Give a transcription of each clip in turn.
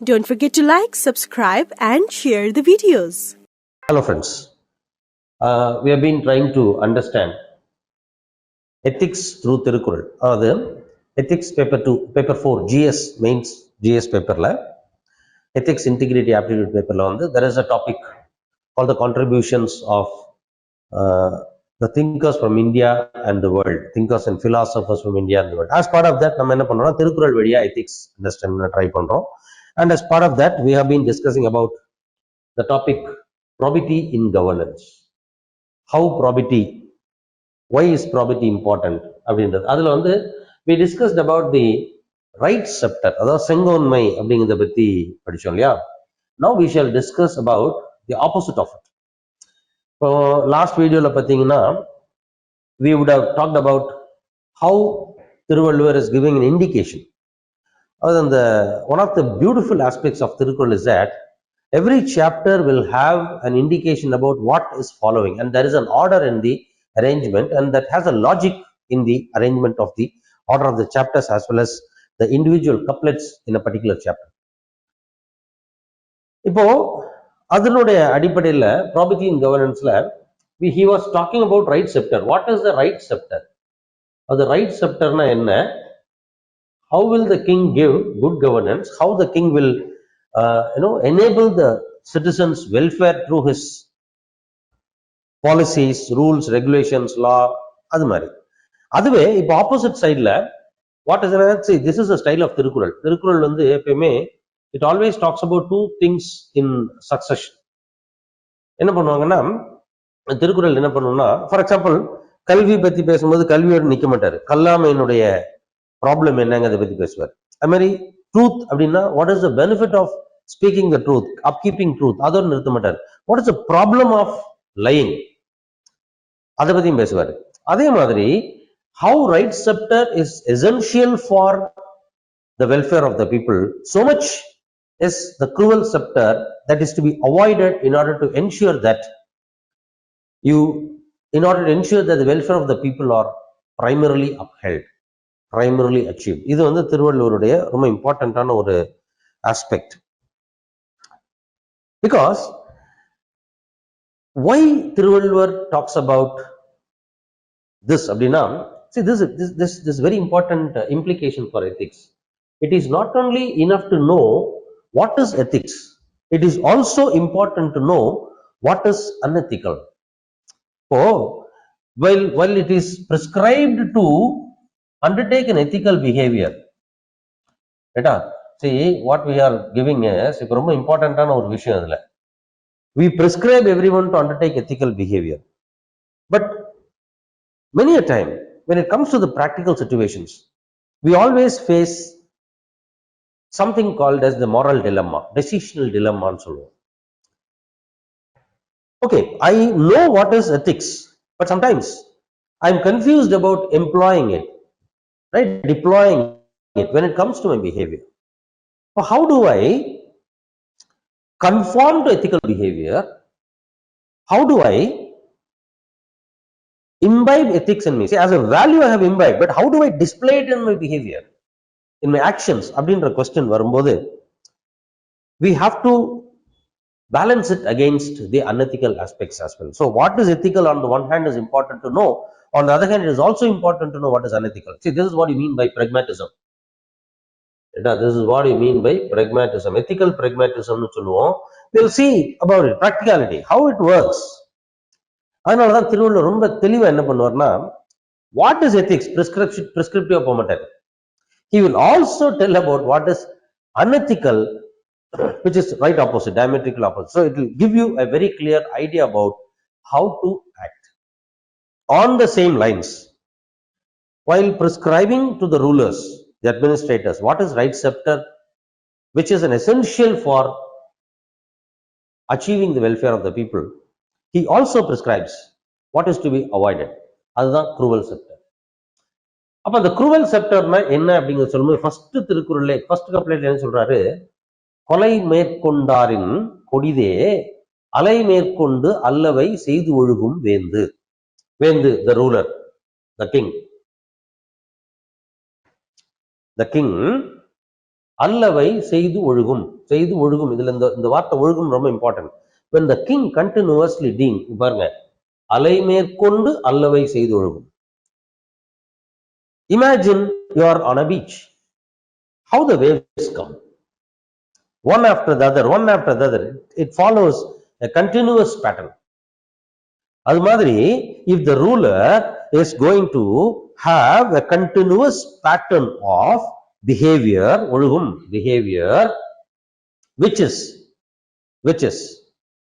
Don't forget to like, subscribe and share the videos. Hello friends, we have been trying to understand ethics through Thirukural. Ethics paper 2, paper 4, GS mains GS paper la ethics integrity aptitude paper la there is a topic called the contributions of the thinkers from India and the world, thinkers and philosophers from India and the world. As part of that, நம்ம என்ன பண்றோம்னா Thirukural வழியா ethics understand try பண்றோம். And as part of that, we have been discussing about the topic probity in governance. How probity, why is probity important? We discussed about the right sceptre, அதாவது செங்கோன்மை அப்படிங்கிறத பத்தி படிச்சோம் இல்லையா. Now we shall discuss about the opposite of it. Last video la pathina, we would have talked about how Thiruvallur is giving an indication. One of the beautiful aspects of Thirukkural is that every chapter will have an indication about what is following, and there is an order in the arrangement, and that has a logic in the arrangement of the order of the chapters as well as the individual couplets in a particular chapter. Ipo அதனுடைய அடிப்படையில் probity in governance he was talking about right sceptre. What is the right sceptre? The right sceptre na enna? How will the king give good governance? How the king will enable the citizens welfare through his policies, rules, regulations, law, adu mari. Aduve ipo opposite side la what is it? See, this is a style of Thirukkural. Thirukkural vandu eppume it always talks about two things in succession. என்ன பண்ணுவாங்கன்னா திருக்குறள் என்ன பண்ணுவோம்னா, for example கல்வி பத்தி பேசும்போது கல்வியோடு நிக்க மாட்டாரு, கல்லாமையினுடைய problem என்னங்கிறத பத்தி பேசுவார். அது மாதிரி ட்ரூத் அப்படின்னா what is the benefit of speaking the truth, upkeeping truth, அதோடு நிறுத்த மாட்டார். What is the problem of lying, அதை பத்தியும் பேசுவார். அதே மாதிரி how right sceptre is essential for the welfare of the people, so much is the cruel sceptre that is to be avoided in order to ensure that the welfare of the people are primarily upheld, primarily achieved. இது திருவள்ளுவருடைய ரொம்ப இம்பார்ட்டன்டான ஒரு aspect. Because why Thiruvalluvar talks about this அப்படின்னா, see this very important implication for ethics. It is not only enough to know what is ethics, it is also important to know what is unethical. While it is prescribed to undertake an ethical behavior, see what we are giving is ரொம்ப இம்பார்ட்டன்டான ஒரு விஷயம். அதுல we prescribe everyone to undertake ethical behavior, but many a time when it comes to the practical situations, we always face something called as the moral dilemma, decisional dilemma anu solluvom. Okay, I know what is ethics, but sometimes I am confused about employing it, right, deploying it when it comes to my behavior. So how do I conform to ethical behavior? How do I imbibe ethics in me? See, as a value I have imbibed, but how do I display it in my behavior, in my actions? அப்படின்ற question வரும்போது we have to balance it against the unethical aspects as well. So what is ethical on the one hand is important to know, on the other hand it is also important to know what is unethical. See, this is what you mean by pragmatism. This is what you mean by pragmatism, ethical pragmatism nu சொல்லுவோம். We'll see about it, practicality, how it works. அதனாலதான் திருவள்ளுவர் ரொம்ப தெளிவா என்ன பண்ணுவார்னா, what is ethics prescriptive போக மாட்டார். He will also tell about what is unethical, which is right opposite, diametrical opposite. So it will give you a very clear idea about how to act on the same lines. While prescribing to the rulers, the administrators, what is right sceptre, which is an essential for achieving the welfare of the people, he also prescribes what is to be avoided. அதுதான் cruel sceptre. அப்ப அந்த cruel sceptre என்ன அப்படிங்கிறது சொல்லும்போது first திருக்குறள்ல first கப்லெட்ல என்ன சொல்றாரு, கொலை மேற்கொண்டாரின் கொடிதே அலை மேற்கொண்டு அல்லவை செய்து ஒழுகும் வேந்து. வேந்து, the ruler, the king. The king அல்லவை செய்து ஒழுகும். செய்து ஒழுகும். இதுல இந்த வார்த்தை ஒழுகும் ரொம்ப important. when the king continuously ding, பாருங்க, அலை மேற்கொண்டு அல்லவை செய்து ஒழுகும். Imagine you are on a beach. How the waves come, one after the other, one after the other. It follows a continuous pattern. அது மாதிரி, if the ruler is going to have a continuous pattern of behavior, ஒழுகும் behavior, which is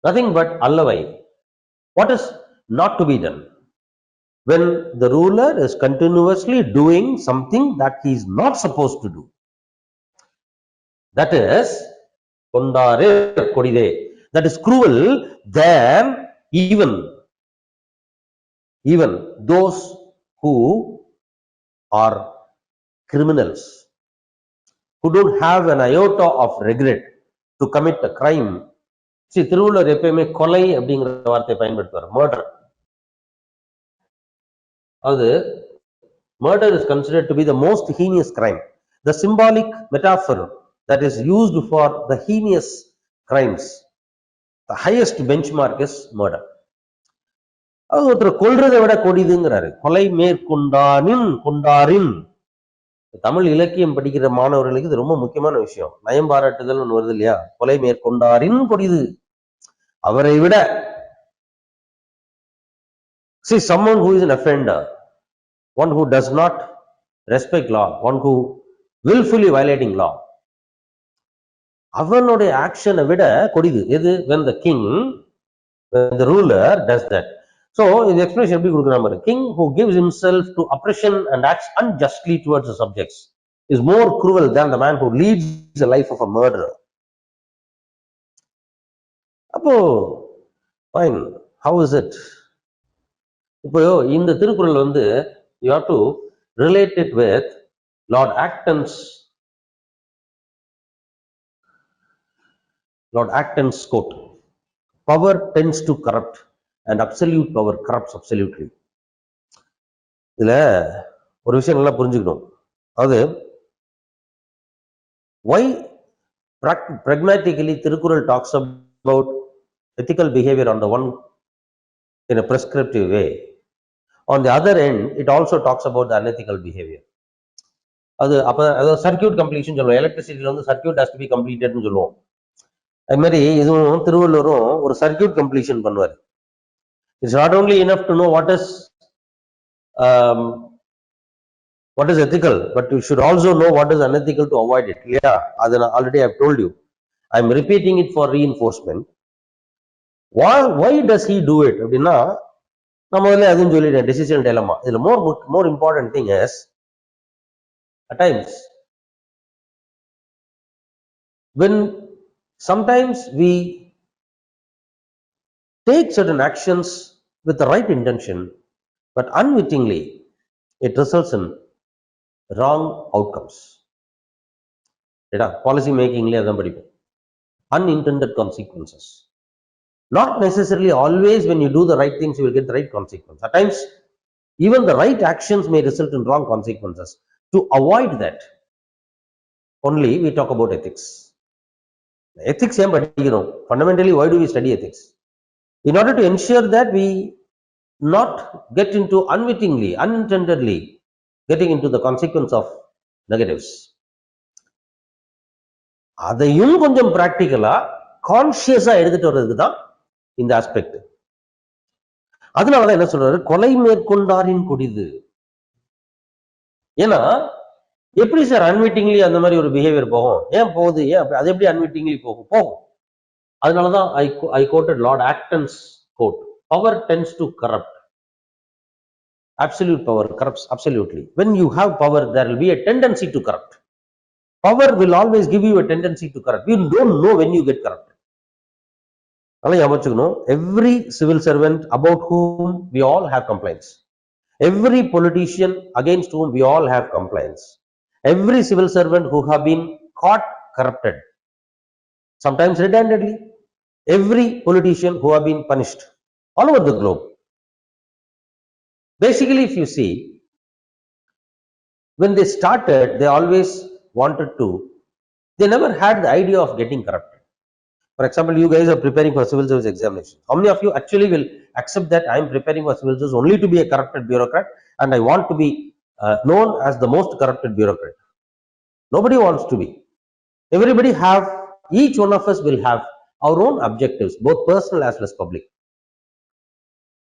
nothing but allavai. What is not to be done? When the ruler is continuously doing something that he is not supposed to do, that is kondare kodide, that is cruel than even those who are criminals, who don't have an iota of regret to commit a crime. See, Thiruvalluvar எப்பயுமே கொலை அப்படிங்கிற வார்த்தையை பயன்படுத்துவார். Murder, அது murder is considered to be the most heinous crime. The symbolic metaphor that is used for the heinous crimes, the highest benchmark is murder. அது ஒருத்தர் கொல்றதை விட கொடிதுங்கிறாரு. கொலை மேற்கொண்டானின் கொண்டாரின். தமிழ் இலக்கியம் படிக்கிற மாணவர்களுக்கு இது ரொம்ப முக்கியமான விஷயம். நயம் பாராட்டுதல் ஒன்று வருது இல்லையா? கொலை மேற்கொண்டாரின் கொடிது, அவரை விட. See, someone who is an offender, one who does not respect law, one who willfully violating law, அவனுடைய ஆக்ஷனை விட கொடிது எது? when the king, when the ruler does that. So இந்த எக்ஸ்பிளேஷன் எப்படி கொடுக்குறாங்க? king who gives himself to oppression and acts unjustly towards the subjects is more cruel than the man who leads the life of a murderer. அப்போ fine, how is it? இப்போ இந்த திருக்குறள் வந்து you have to relate it with Lord Acton's quote. Power tends to corrupt and absolute power corrupts absolutely. இதுல ஒரு விஷயம் நல்லா புரிஞ்சுக்கணும். அது why pragmatically Thirukkural talks about ethical behavior on the one in a prescriptive way. On the other end, it also talks about the unethical behavior. அது அப்ப circuit completion சொல்லுவோம். எலக்ட்ரிசிட்டில வந்து சர்க்யூட் ஹஸ் டு பி கம்ப்ளீட்டட்னு சொல்லுவோம். அது மாதிரி இதுவும் திருவள்ளுவரும் ஒரு சர்க்யூட் கம்ப்ளீஷன் பண்ணுவார். It's not only enough to know what is ethical, but you should also know what is unethical to avoid it. இல்லையா? அது நான் already I have told you. I am repeating it for reinforcement. why does he do it அப்படின்னா, நான் முதல்ல அதுவும் சொல்லிட்டேன், decision டெலமா. இதுல more important thing is, at times when sometimes we take certain actions with the right intention, but unwittingly it results in wrong outcomes. Policy making le adhan padipom, unintended consequences. Not necessarily always when you do the right things you will get the right consequence. At times even the right actions may result in wrong consequences. To avoid that only we talk about ethics. Ethics em padikrom. Fundamentally, why do we study ethics? In order to ensure that we not get into unwittingly, unintendedly getting into the consequence of negatives. அதையும் கொஞ்சம் பிராக்டிக்கலா கான்சியஸா எடுத்துட்டு வர்றதுக்கு தான் இந்த aspect. அதனாலதான் என்ன சொல்றாரு, கொலை மேற்கொண்டாரின் கொடிது. ஏன்னா எப்படி சார் அன்விட்டிங்லி அந்த மாதிரி ஒரு பிஹேவியர் போகும்? ஏன் போகுது? ஏன் அது எப்படி அன்விட்டிங்லி போகும்? அதனாலதான் I quoted Lord Acton's quote. Power tends to corrupt. Absolute power corrupts absolutely. When you have power, there will be a tendency to corrupt. Power will always give you a tendency to corrupt. You don't know when you get corrupt. Every civil servant about whom we all have complaints, every politician against whom we all have complaints, every civil servant who have been caught corrupted, sometimes redundantly, every politician who have been punished all over the globe. Basically, if you see, when they started, they always wanted to They never had the idea of getting corrupted. For example, you guys are preparing for civil service examination. How many of you actually will accept that I am preparing for civil service only to be a corrupted bureaucrat and I want to be known as the most corrupted bureaucrat? Nobody wants to be. Everybody have, each one of us will have our own objectives, both personal as well as public.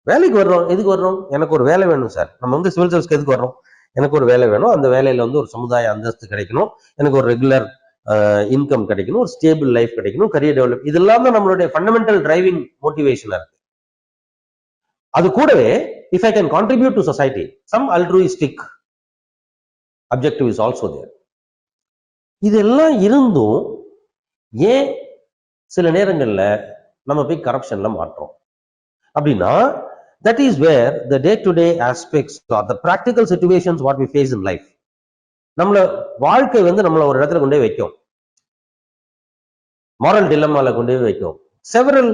வேலைக்கு வர்றோம், எதுக்கு வர்றோம்? எனக்கு ஒரு வேலை வேணும் sir. நம்ம வந்து சிவில் சர்வீஸ்க்கு எதுக்கு வர்றோம்? எனக்கு ஒரு வேலை வேணும், அந்த வேலையில வந்து ஒரு சமுதாய அந்தஸ்து கிடைக்கணும், எனக்கு ஒரு ரெகுலர் இன்கம் கிடைக்கணும், ஒரு ஸ்டேபிள் லைஃப் கிடைக்கணும், கரியர் டெவலப், இதெல்லாம் தான் நம்மளுடைய ஃபண்டமெண்டல் டிரைவிங் மோட்டிவேஷனா இருக்கு. அது கூடவே if I can contribute to society, some altruistic objective is also there. இதெல்லாம் இருந்தும் ஏன் சில நேரங்கள்ல நம்ம போய் கரப்ஷன்ல மாட்டோம் அப்படின்னா, that is where the day-to-day aspects or the practical situations what we face in life, நம்மள வாழ்க்கை வந்து நம்மள ஒரு இடத்துல கொண்டே வைக்கும், moral dilemma கொண்டே வைக்கும். Several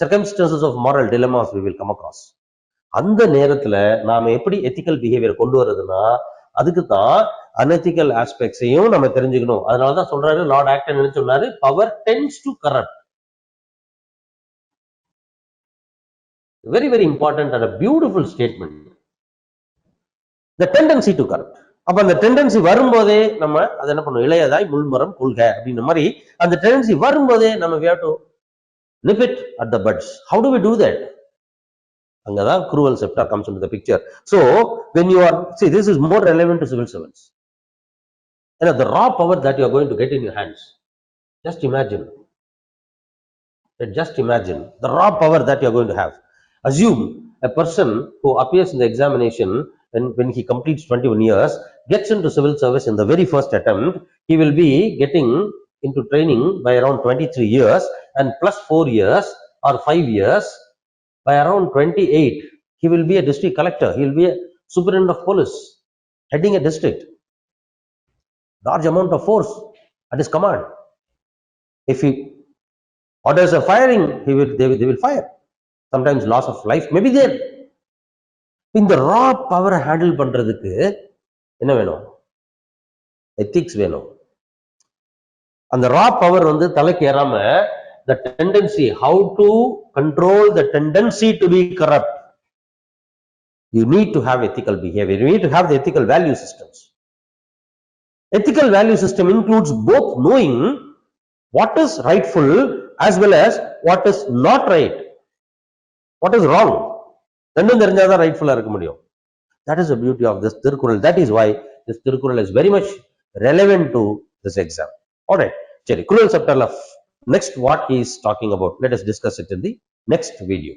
circumstances of moral dilemmas we will come across. அந்த நேரத்துல நாம எப்படி எத்திக்கல் பிஹேவியர் கொண்டு வருதுன்னா, அதுக்கு தான் அன்எத்திக்கல் ஆஸ்பெக்ட்ஸையும் நம்ம தெரிஞ்சுக்கணும். அதனாலதான் சொல்றாரு லார்ட் ஆக்டன் என்ன சொன்னாரு, power tends to corrupt. Very, very important and a beautiful statement. The tendency to corrupt. அப்ப அந்த டெண்டன்சி வரும்போதே நம்ம அதை என்ன பண்ணுவோம், இளையதாய் முள்மரம் கொள்க அப்படின்ற மாதிரி அந்த டெண்டன்சி வரும்போதே நம்ம we have to nip it at the buds. How do we do that? அங்கதான் cruel sceptre comes into the picture. So when you are, see, this is more relevant to civil servants. The raw power that you are going to get in your hands, just imagine the raw power that you are going to have. Assume a person who appears in the examination when he completes 21 years, gets into civil service in the very first attempt, he will be getting into training by around 23 years and plus 4 years or 5 years, by around 28, he will be a district collector, he will be a superintendent of police, heading a district. Large amount of force at his command. If he orders a firing, they will fire. Sometimes loss of life may be there. இந்த ரா பவரை handle பண்றதுக்கு என்ன வேணும்? Ethics வேணும். அந்த ரா power வந்து தலைக்கு ஏறாம, the tendency, how to control the tendency to be corrupt, you need to have ethical behavior, you need to have the ethical value systems. Ethical value system includes both knowing what is rightful as well as what is not right, what is wrong. ரெண்டும் தெரிஞ்சாதான் ரைட்ஃபுல்லா இருக்க முடியும். That is the beauty of this Thirukkural. That is why this Thirukkural is very much relevant to this exam. All right, சரி, cruel sceptre of next what he is talking about, let us discuss it in the next video.